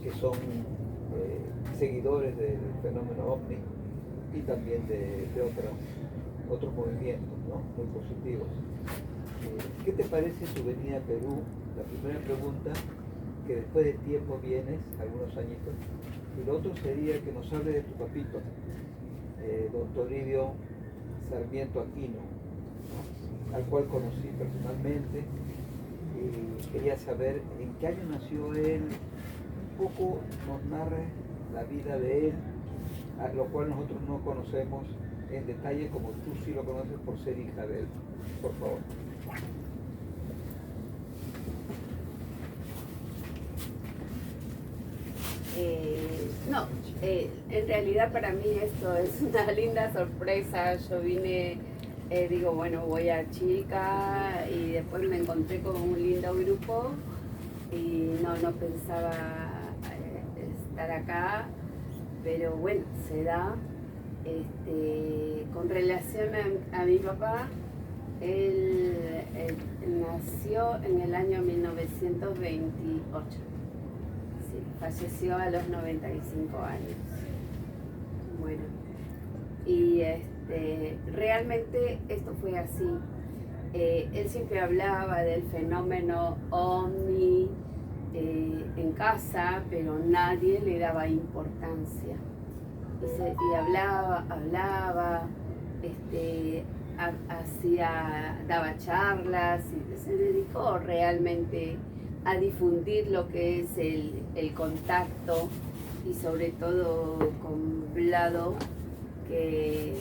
que son seguidores del fenómeno OVNI y también de otros movimientos, ¿no? Muy positivos. ¿Qué te parece su venida a Perú? La primera pregunta, que después de tiempo vienes, algunos añitos, y lo otro sería que nos hable de tu papito, don Toribio Sarmiento Aquino, ¿no? Al cual conocí personalmente, y quería saber en qué año nació él, un poco nos narre la vida de él, a lo cual nosotros no conocemos en detalle como tú sí lo conoces por ser hija de él. Por favor. No, en realidad para mí esto es una linda sorpresa. Yo vine, digo, bueno, voy a Chica y después me encontré con un lindo grupo y no pensaba estar acá, pero bueno, se da. Con relación a mi papá, él nació en el año 1928. Sí, falleció a los 95 años. Bueno, y realmente esto fue así. Él siempre hablaba del fenómeno OVNI en casa, pero nadie le daba importancia. Y hablaba, daba charlas y se dedicó realmente a difundir lo que es el contacto, y sobre todo con Vlado, que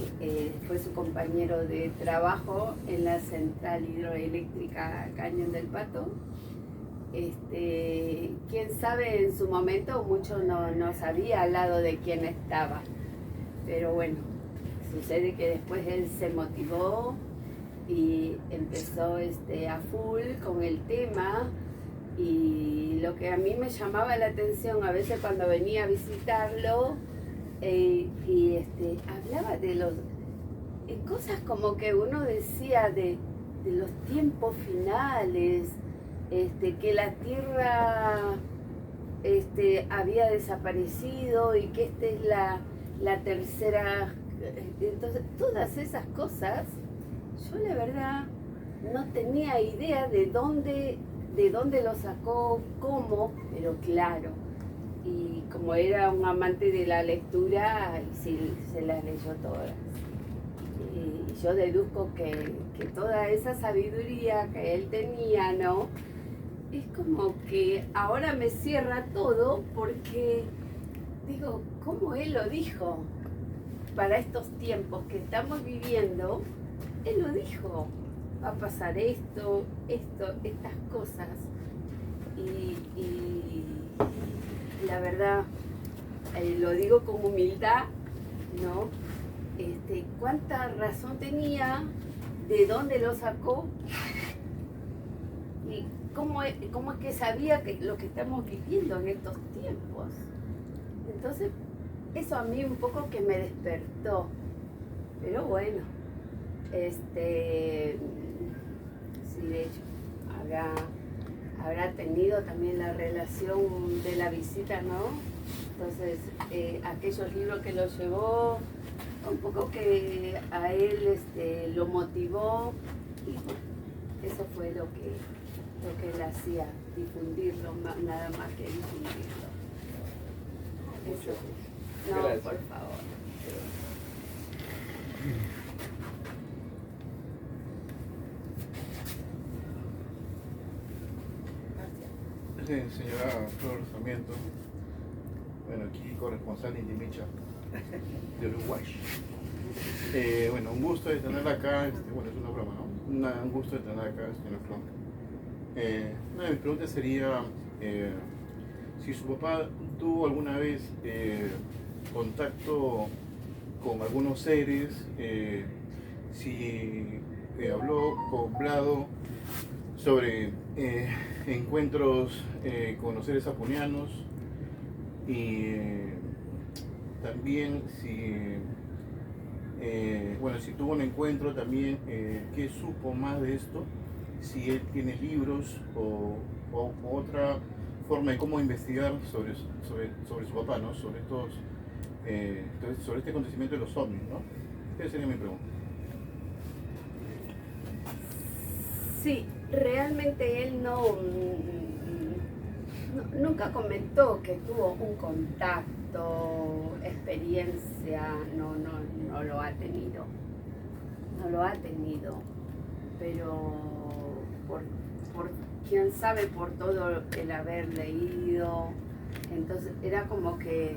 fue su compañero de trabajo en la central hidroeléctrica Cañón del Pato. Quién sabe, en su momento mucho no sabía al lado de quién estaba, pero bueno, sucede que después él se motivó y empezó a full con el tema. Y lo que a mí me llamaba la atención a veces cuando venía a visitarlo, hablaba de cosas como que uno decía de los tiempos finales, que la Tierra había desaparecido y que esta es la tercera. Entonces, todas esas cosas, yo la verdad no tenía idea de dónde lo sacó, cómo, pero claro. Y como era un amante de la lectura, sí, se las leyó todas. Y yo deduzco que toda esa sabiduría que él tenía, ¿no? Es como que ahora me cierra todo, porque digo, ¿cómo él lo dijo? Para estos tiempos que estamos viviendo, él lo dijo. Va a pasar esto, estas cosas. Y la verdad, lo digo con humildad, ¿no? ¿Cuánta razón tenía? ¿De dónde lo sacó? ¿Y cómo es que sabía que lo que estamos viviendo en estos tiempos? Entonces, eso a mí un poco que me despertó. Pero bueno, sí, de hecho, habrá tenido también la relación de la visita, ¿no? Entonces, aquellos libros que lo llevó, un poco que a él lo motivó, y bueno, eso fue lo que él hacía, difundirlo, nada más que difundirlo. Eso. No, gracias. Por favor. Sí, señora Flor Sarmiento, bueno, aquí corresponsal en Micha, de Uruguay. Bueno, un gusto de tenerla acá, bueno, es una broma, ¿no? Un gusto de tenerla acá, señora Flor. Una de mis preguntas sería si su papá tuvo alguna vez contacto con algunos seres, si habló con Vlado sobre encuentros con los seres apunianos, y también si tuvo un encuentro también, ¿qué supo más de esto? Si él tiene libros o otra forma de cómo investigar sobre su papá, ¿no? Sobre sobre este acontecimiento de los ovnis, ¿no? Esa sería mi pregunta. Sí, realmente él nunca comentó que tuvo un contacto, experiencia, no lo ha tenido. No lo ha tenido, pero por quién sabe, por todo el haber leído, entonces era como que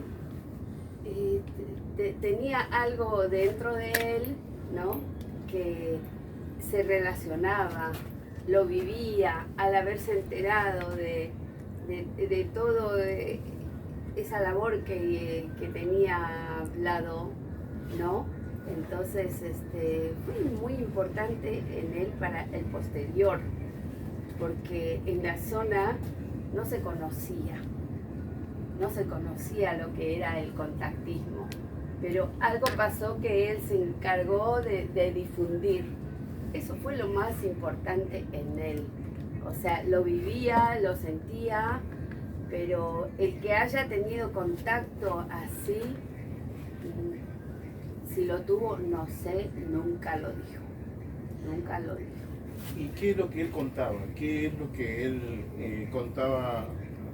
tenía algo dentro de él, ¿no? Que se relacionaba, lo vivía al haberse enterado de todo esa labor que tenía Vlado, ¿no? Entonces fue muy importante en él para el posterior, porque en la zona no se conocía lo que era el contactismo, pero algo pasó que él se encargó de difundir. Eso fue lo más importante en él. O sea, lo vivía, lo sentía, pero el que haya tenido contacto así, si lo tuvo, no sé, nunca lo dijo. Nunca lo dijo. ¿Y qué es lo que él contaba? ¿Qué es lo que él contaba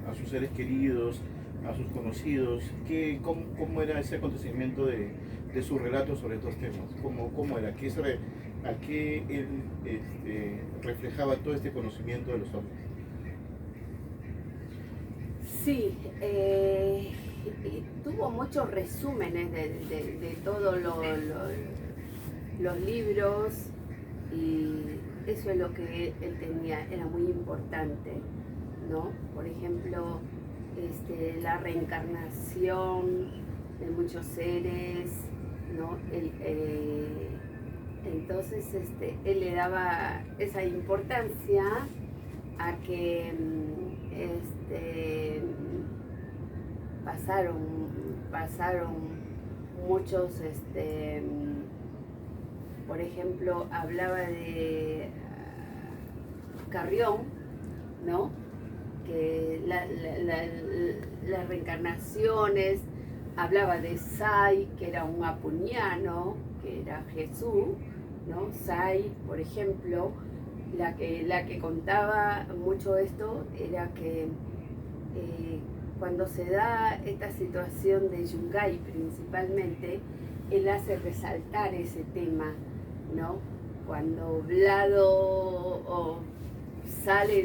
a sus seres queridos, a sus conocidos? ¿Cómo era ese acontecimiento de su relato sobre estos temas? ¿Cómo era? ¿A qué él reflejaba todo este conocimiento de los ovnis? Sí, y tuvo muchos resúmenes de todos los libros, y eso es lo que él tenía, era muy importante, ¿no? Por ejemplo, la reencarnación de muchos seres, ¿no? Entonces él le daba esa importancia a que pasaron muchos, por ejemplo, hablaba de Carrión, ¿no? Que las reencarnaciones, hablaba de Sai, que era un apuñano, que era Jesús, ¿no? Sai, por ejemplo, la que contaba mucho esto era que cuando se da esta situación de Yungay principalmente, él hace resaltar ese tema, ¿no? Cuando Vlado sale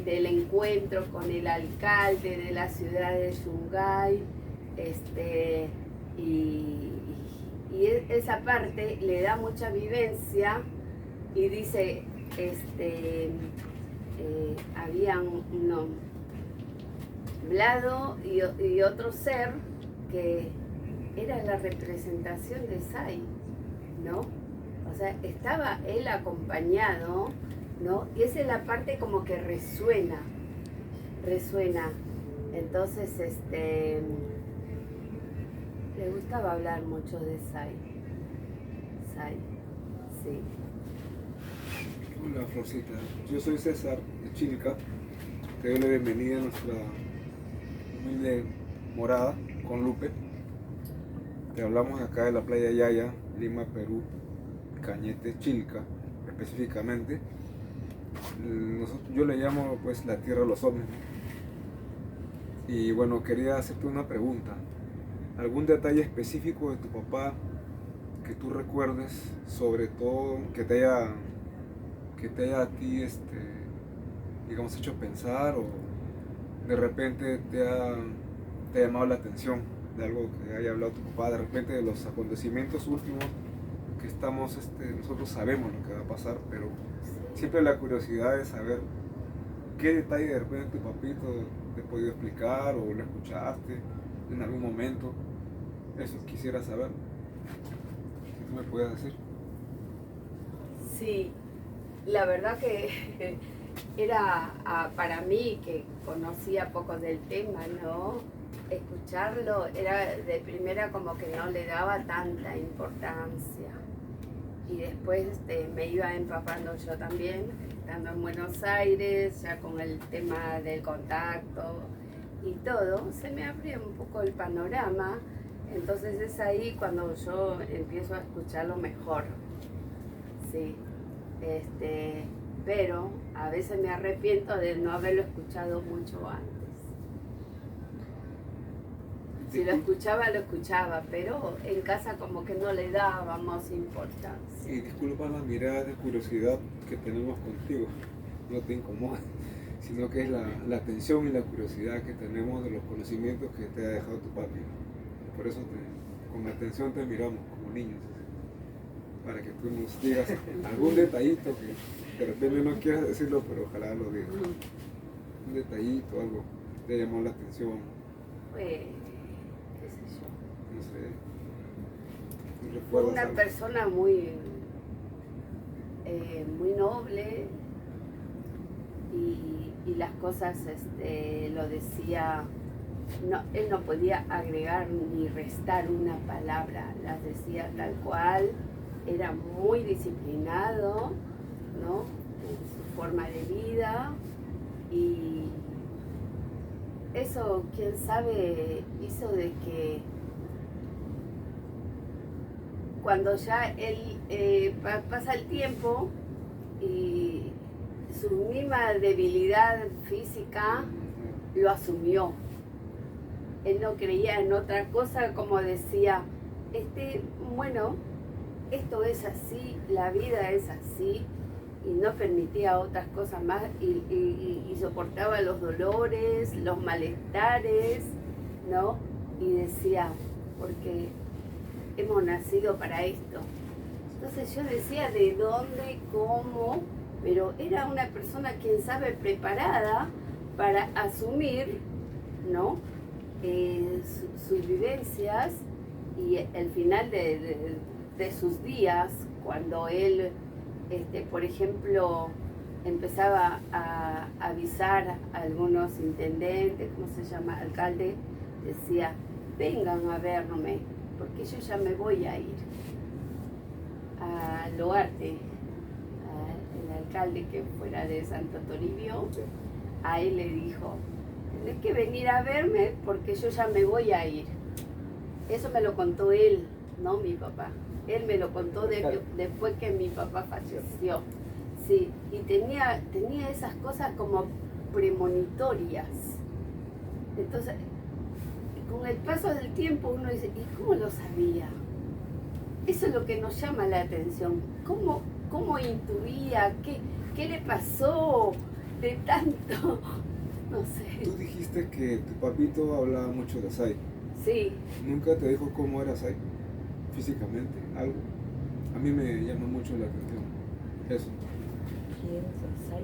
del encuentro con el alcalde de la ciudad de Yungay, y esa parte le da mucha vivencia, y dice, habían Vlado y otro ser que era la representación de Sai, ¿no? O sea, estaba él acompañado, ¿no? Y esa es la parte como que resuena. Entonces, le gustaba hablar mucho de Sai, sí. Hola Florcita, yo soy César de Chilca. Te doy la bienvenida a nuestra humilde morada con Lupe. Te hablamos acá de la playa Yaya, Lima, Perú, Cañete, Chilca específicamente. Yo le llamo pues la tierra de los ovnis. Y bueno, quería hacerte una pregunta. ¿Algún detalle específico de tu papá que tú recuerdes, sobre todo que te haya a ti digamos hecho pensar, o de repente te ha llamado la atención de algo que haya hablado tu papá, de repente de los acontecimientos últimos que nosotros sabemos lo que va a pasar, pero siempre la curiosidad de saber qué detalle de repente tu papito te ha podido explicar o lo escuchaste en algún momento? Eso quisiera saber, si tú me puedes decir. Sí, la verdad que era para mí, que conocía poco del tema, ¿no? Escucharlo era de primera como que no le daba tanta importancia. y después me iba empapando yo también, estando en Buenos Aires, ya con el tema del contacto y todo, se me abre un poco el panorama. Entonces es ahí cuando yo empiezo a escucharlo mejor, sí. Pero a veces me arrepiento de no haberlo escuchado mucho antes. Si lo escuchaba, pero en casa como que no le dábamos importancia. Y disculpa la mirada de curiosidad que tenemos contigo, no te incomoda, sino que es la atención y la curiosidad que tenemos de los conocimientos que te ha dejado tu papi. Por eso con atención te miramos como niños, para que tú nos digas algún detallito que de repente no quieras decirlo, pero ojalá lo digas. Un detallito, algo te llamó la atención. Pues, qué sé yo. No sé. ¿No Fue recuerdas una algo? persona muy, muy noble y las cosas lo decía, no, él no podía agregar ni restar una palabra, las decía tal cual, era muy disciplinado, ¿no? En su forma de vida y eso, quién sabe, hizo de que cuando ya él pasa el tiempo y su misma debilidad física lo asumió. Él no creía en otra cosa, como decía, bueno, esto es así, la vida es así, y no permitía otras cosas más, y soportaba los dolores, los malestares, ¿no? Y decía, porque hemos nacido para esto. Entonces yo decía, ¿de dónde, cómo? Pero era una persona, quien sabe, preparada para asumir, ¿no? Sus vivencias y el final de sus días, cuando él, por ejemplo, empezaba a avisar a algunos intendentes, ¿cómo se llama? Alcalde, decía, vengan a verme, porque yo ya me voy a ir a Loarte, el alcalde que fuera de Santo Toribio, a él le dijo, tenés que venir a verme porque yo ya me voy a ir. Eso me lo contó él, no mi papá. Él me lo contó después que mi papá falleció. Sí, y tenía esas cosas como premonitorias. Entonces, con el paso del tiempo uno dice, ¿y cómo lo sabía? Eso es lo que nos llama la atención. ¿Cómo intuía? ¿Qué le pasó de tanto? No sé. Tú dijiste que tu papito hablaba mucho de Sai. Sí. ¿Nunca te dijo cómo era Sai? Físicamente, algo. A mí me llama mucho la atención. Eso. ¿Quién es Sai?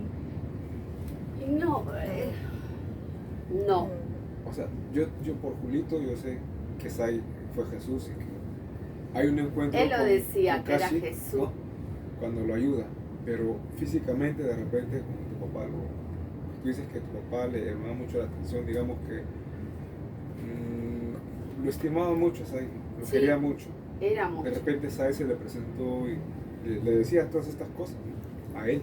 No, no. O sea, yo por Julito yo sé que Sai fue Jesús y que hay un encuentro. Él lo decía, con que era Kashi, Jesús. ¿no? Cuando lo ayuda. Pero físicamente de repente como tu papá tú dices que tu papá le llamaba mucho la atención, digamos que lo estimaba mucho a Sai, lo Sí, quería mucho. Era mucho. De repente Sai se le presentó y le decía todas estas cosas, ¿no? A él.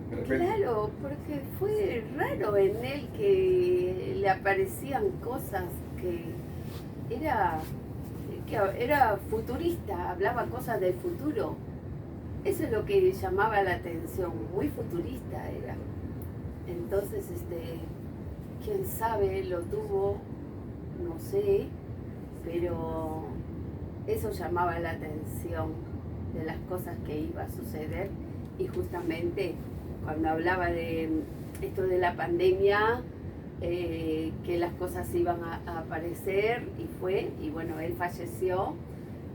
De repente. Claro, porque fue raro en él que le aparecían cosas que era futurista, hablaba cosas del futuro. Eso es lo que llamaba la atención, muy futurista era. Entonces, quién sabe, lo tuvo, no sé, pero eso llamaba la atención de las cosas que iba a suceder. Y justamente cuando hablaba de esto de la pandemia, que las cosas iban a aparecer, y bueno, él falleció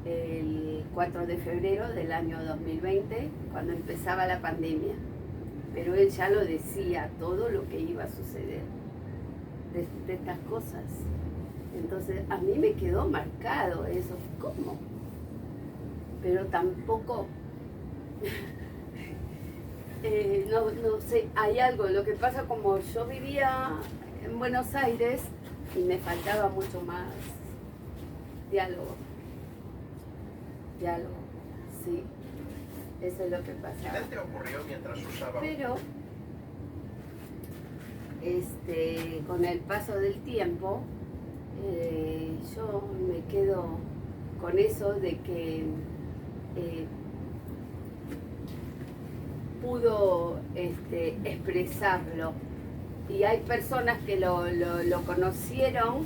el 4 de febrero del año 2020, cuando empezaba la pandemia. Pero él ya lo decía, todo lo que iba a suceder de estas cosas. Entonces, a mí me quedó marcado eso. ¿Cómo? Pero tampoco... no sé, hay algo. Lo que pasa, como yo vivía en Buenos Aires y me faltaba mucho más diálogo, sí. Eso es lo que pasaba. ¿Qué te ocurrió mientras usaba? Pero con el paso del tiempo, yo me quedo con eso de que pudo expresarlo. Y hay personas que lo conocieron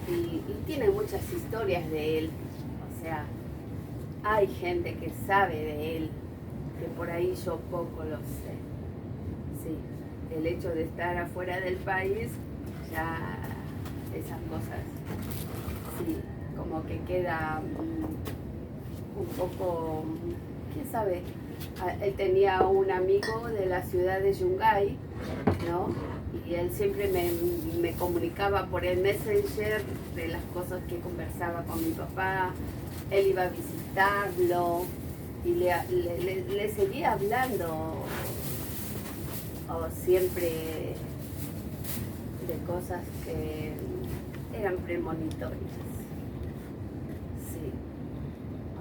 y tienen muchas historias de él. O sea, hay gente que sabe de él, que por ahí yo poco lo sé. Sí, el hecho de estar afuera del país, ya esas cosas, sí, como que queda un poco, quién sabe. Él tenía un amigo de la ciudad de Yungay, ¿no? Y él siempre me comunicaba por el Messenger de las cosas que conversaba con mi papá. Él iba a visitarlo y le seguía hablando siempre de cosas que eran premonitorias. Sí.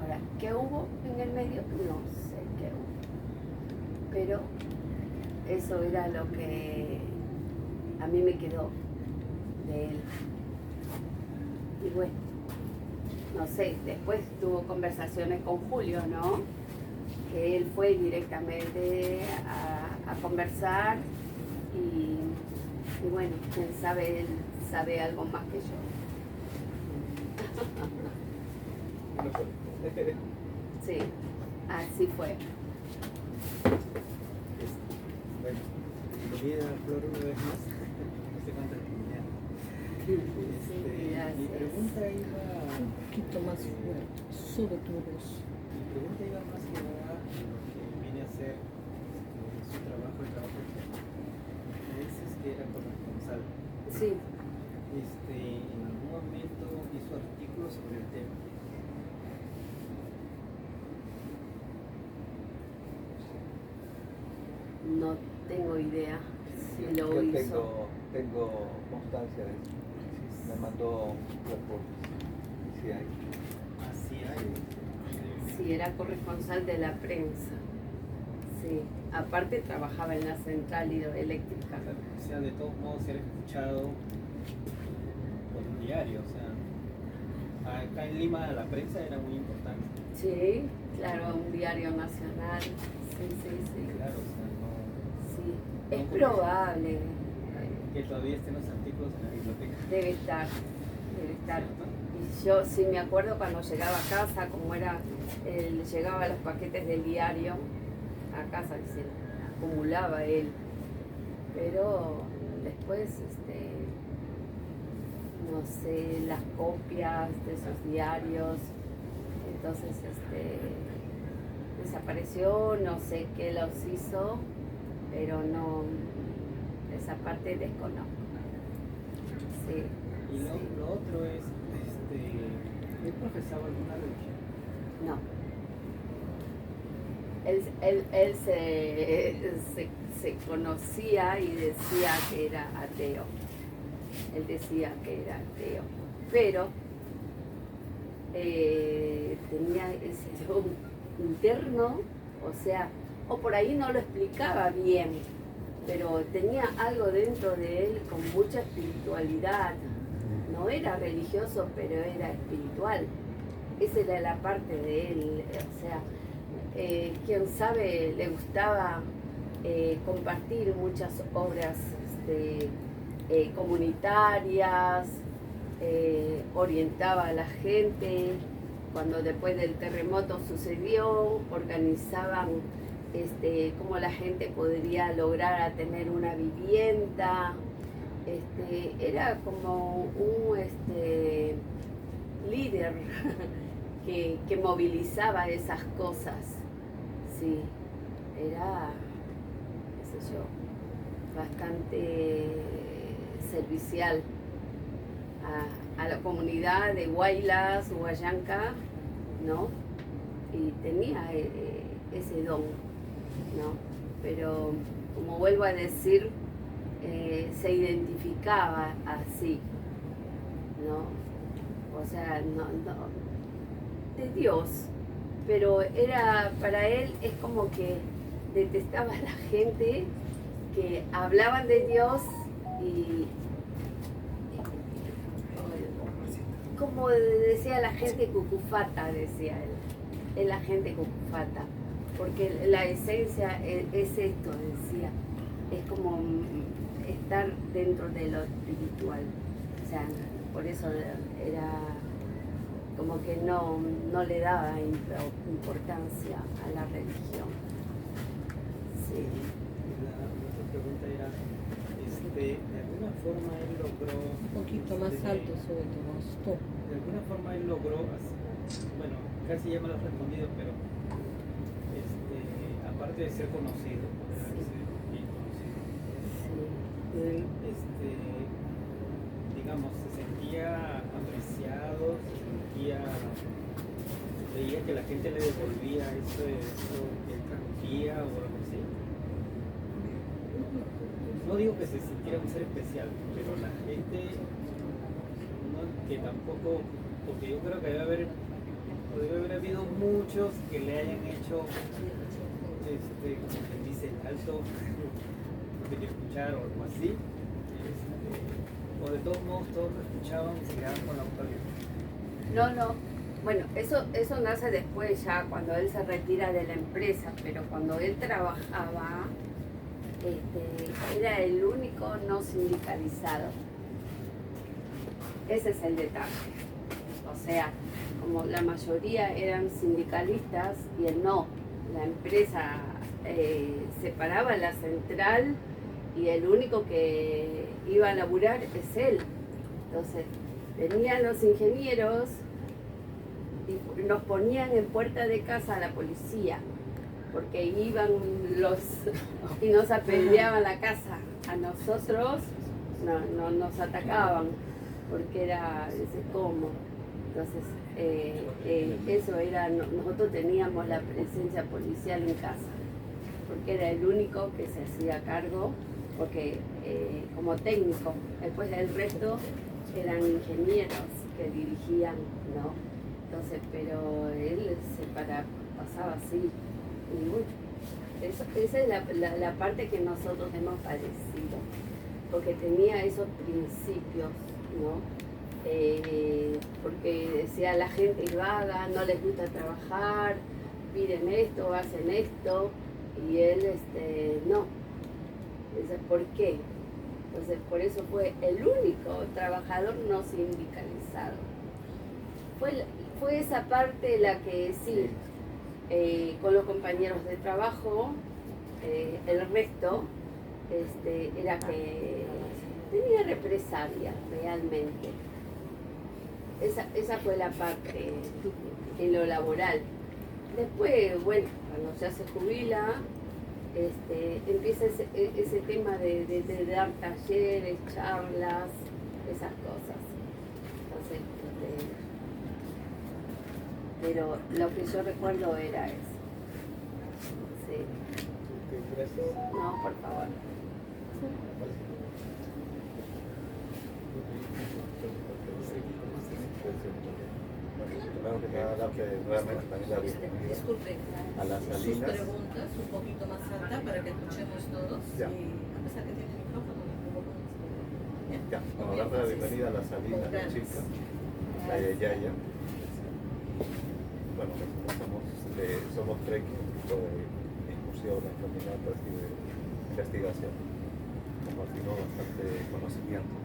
Ahora, ¿qué hubo en el medio? No sé qué hubo. Pero eso era lo que a mí me quedó de él. Y bueno, no sé, después tuvo conversaciones con Julio, ¿no? Que él fue directamente a conversar y bueno, quién sabe, él sabe algo más que yo. Sí, así fue. Bueno, bienvenida Flor una vez más. No sé cuántas oportunidades. Mi pregunta iba Un poquito más fuerte, sube tu voz. mi pregunta iba más que nada en lo que viene a ser su trabajo, el trabajo que me dices que era corresponsal. Sí, En algún momento hizo artículos sobre el tema. no tengo idea si lo Yo hizo. tengo constancia de eso. Me mandó reportes. Sí hay. Así hay. Sí, era corresponsal de la prensa. Sí, aparte trabajaba en la central hidroeléctrica. O sea, de todos modos ser escuchado por un diario. O sea, acá en Lima la prensa era muy importante. Sí, claro, un diario nacional. Sí, sí, sí. Claro, o sea, no. Sí, es probable. Que todavía estén los artículos en la biblioteca. Debe estar, debe estar. Y yo sí me acuerdo cuando llegaba a casa, como era, llegaba los paquetes del diario a casa, que se acumulaba él. Pero después, no sé, las copias de esos diarios, entonces desapareció, no sé qué los hizo, pero no, esa parte desconozco. Sí. Y lo otro es, ¿él profesaba alguna religión? No. Él se conocía y decía que era ateo. Él decía que era ateo. Pero tenía ese don interno, o sea, o por ahí no lo explicaba bien, pero tenía algo dentro de él con mucha espiritualidad. No era religioso, pero era espiritual. Esa era la parte de él, o sea, quién sabe, le gustaba compartir muchas obras comunitarias, orientaba a la gente. Cuando después del terremoto sucedió, organizaban cómo la gente podría lograr a tener una vivienda. Era como un líder que movilizaba esas cosas. Sí, era, qué sé yo, bastante servicial a la comunidad de Huaylas, Huallanca, ¿no? Y tenía ese don, ¿no? Pero, como vuelvo a decir, se identificaba así, ¿no? O sea, no, de Dios, pero para él es como que detestaba a la gente que hablaban de Dios y como decía la gente cucufata, decía él, es la gente cucufata, porque la esencia es esto, decía, es como estar dentro de lo espiritual, o sea, por eso era como que no le daba importancia a la religión. Sí. La otra pregunta era, de alguna forma él logró... Un poquito más alto sobre tu voz. Tú. De alguna forma él logró, bueno, casi ya me lo has respondido, pero aparte de ser conocido, poder ser bien conocido, él, digamos, se sentía apreciado, veía que la gente le devolvía eso que él transmitía o algo así. No digo que se sintiera un ser especial, pero la gente, que tampoco, porque yo creo que debe haber habido muchos que le hayan hecho, como quien dice, alto de escuchar o algo así, o de todos modos todos lo escuchaban y se quedaban con la boca abierta. No, bueno, eso nace después ya, cuando él se retira de la empresa, pero cuando él trabajaba, era el único no sindicalizado. Ese es el detalle. O sea, como la mayoría eran sindicalistas y él no. La empresa separaba la central y el único que iba a laburar es él. Entonces, venían los ingenieros y nos ponían en puerta de casa a la policía, porque iban y nos apedreaban la casa. A nosotros no nos atacaban, porque era ese cómo. Entonces, eso era, nosotros teníamos la presencia policial en casa, porque era el único que se hacía cargo, porque como técnico, después el resto eran ingenieros que dirigían, ¿no? Entonces, pero él pasaba así. Y bueno, esa es la parte que nosotros hemos padecido, porque tenía esos principios, ¿no? Porque decía, la gente es vaga, no les gusta trabajar, piden esto, hacen esto, y él no. Entonces, ¿por qué? Entonces, por eso fue el único trabajador no sindicalizado. Fue esa parte la que sí, con los compañeros de trabajo, el resto era que tenía represalias realmente. Esa fue la parte en lo laboral. Después, bueno, cuando ya se jubila, empieza ese tema de dar talleres, charlas, esas cosas. Entonces, pero lo que yo recuerdo era eso. Sí. No, por favor. Primero que nada, darte nuevamente también la bienvenida Disculpe, a las sus Salinas. preguntas un poquito más alta para que escuchemos todos. Ya. Y a pesar que tiene micrófono, un poco más. Ya, bueno, darte la bienvenida a las Salinas de Chica, la Yaya. Bueno, somos trekking, tipo de excursiones, caminatas y de investigación. Compartimos bastante conocimiento.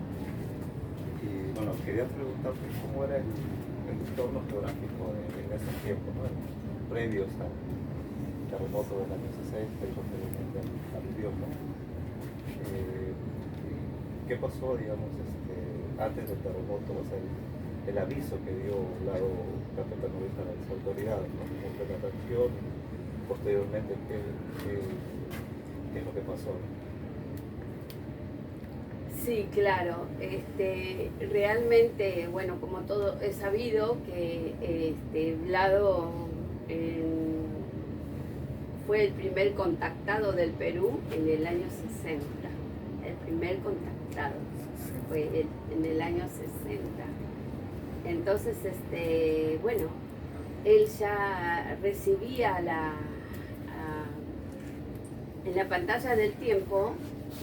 Y bueno, quería preguntarte cómo era el entorno geográfico en esos tiempos, ¿no? Previos al terremoto del año 60 y posteriormente al idioma. ¿Qué pasó, digamos, antes del terremoto? O sea, el aviso que dio Lado Capitanolista a las autoridades, ¿no? De la reacción, posteriormente, ¿qué es lo que pasó? Sí, claro. Realmente, bueno, como todo es sabido que Vlado fue el primer contactado del Perú en el año 60. El primer contactado fue en el año 60. Entonces, bueno, él ya recibía en la pantalla del tiempo,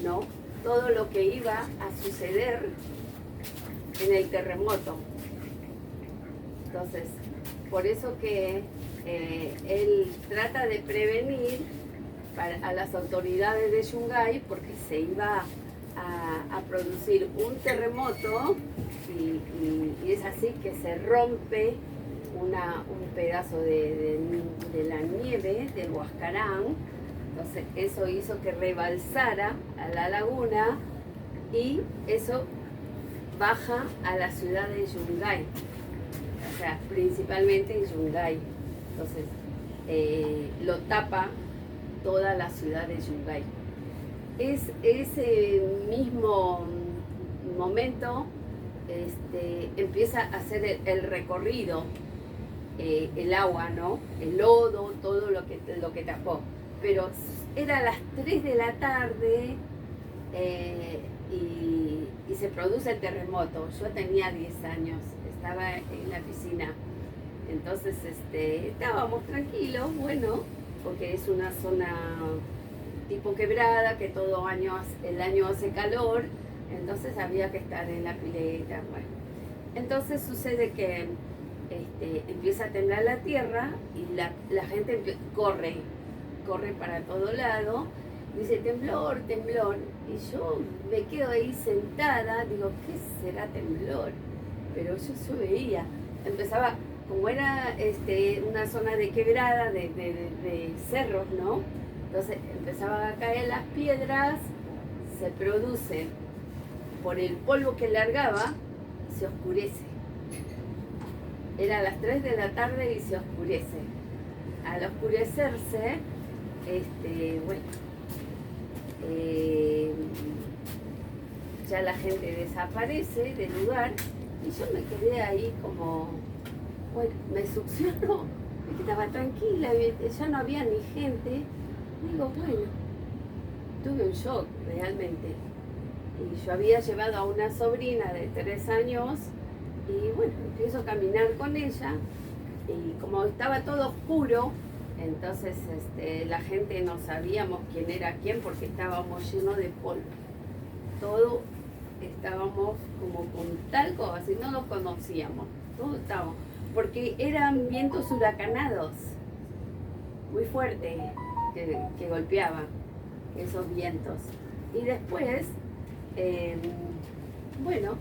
¿no?, todo lo que iba a suceder en el terremoto. Entonces, por eso que él trata de prevenir a las autoridades de Yungay, porque se iba a producir un terremoto y es así que se rompe un pedazo de la nieve del Huascarán. Entonces eso hizo que rebalsara a la laguna y eso baja a la ciudad de Yungay, o sea, principalmente en Yungay. Entonces lo tapa toda la ciudad de Yungay. Es ese mismo momento empieza a hacer el recorrido, el agua, ¿no?, el lodo, todo lo que tapó. Pero era a las 3 de la tarde y se produce el terremoto. Yo tenía 10 años, estaba en la piscina. Entonces estábamos tranquilos, bueno, porque es una zona tipo quebrada, que el año hace calor, entonces había que estar en la pileta. Bueno, entonces sucede que empieza a temblar la tierra y la gente corre para todo lado, dice temblor, temblor, y yo me quedo ahí sentada, digo, ¿qué será temblor? Pero yo veía, empezaba, como era una zona de quebrada, de cerros, ¿no? Entonces empezaban a caer las piedras, se produce, por el polvo que largaba, se oscurece. Era a las 3 de la tarde y se oscurece. Al oscurecerse, ya la gente desaparece del lugar y yo me quedé ahí como, bueno, me succionó, me quedaba tranquila, ya no había ni gente. Digo, bueno, tuve un shock realmente. Y yo había llevado a una sobrina de 3 años y bueno, empiezo a caminar con ella y como estaba todo oscuro, entonces la gente no sabíamos quién era quién porque estábamos llenos de polvo. Todo estábamos como con talco, así no nos conocíamos. Todos estábamos, porque eran vientos huracanados, muy fuertes, que golpeaban esos vientos. Y después, bueno,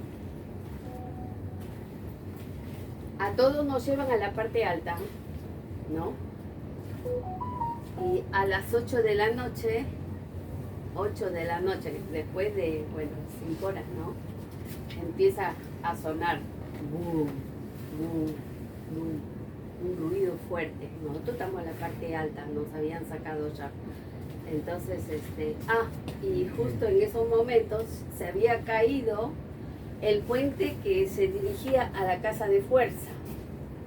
a todos nos llevan a la parte alta, ¿no? Y a las 8 de la noche, después de, bueno, 5 horas, ¿no?, empieza a sonar boom, boom, boom, un ruido fuerte. Nosotros estamos en la parte alta, nos habían sacado ya. Entonces, y justo en esos momentos se había caído el puente que se dirigía a la casa de fuerza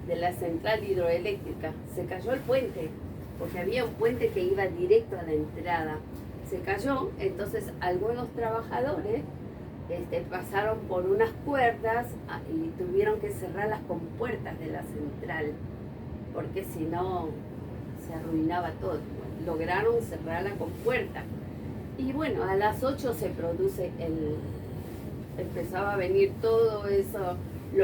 de la central hidroeléctrica. Se cayó el puente, porque había un puente que iba directo a la entrada. Se cayó, entonces algunos trabajadores pasaron por unas cuerdas y tuvieron que cerrar las compuertas de la central, porque si no se arruinaba todo. Lograron cerrar la compuerta. Y bueno, a las 8 se produce empezaba a venir todo eso,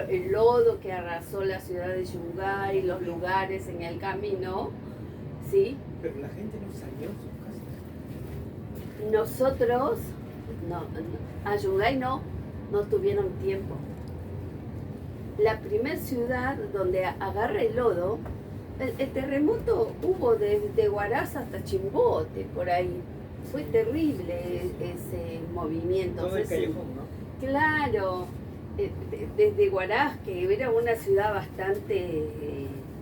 el lodo que arrasó la ciudad de Yungay, los lugares en el camino, ¿sí? Pero la gente no salió de sus casas. Nosotros, a Yungay no tuvieron tiempo. La primera ciudad donde agarra el lodo, el terremoto hubo desde Huaraz hasta Chimbote, por ahí. Fue terrible ese movimiento. Todo el callejón, ¿no? Claro, desde Huaraz, que era una ciudad bastante,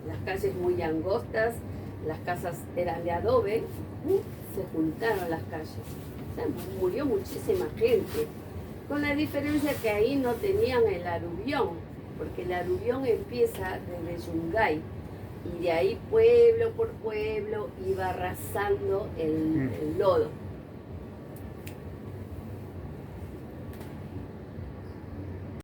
las calles muy angostas, las casas eran de adobe, se juntaron las calles. O sea, murió muchísima gente, con la diferencia que ahí no tenían el aluvión, porque el aluvión empieza desde Yungay, y de ahí pueblo por pueblo iba arrasando el lodo.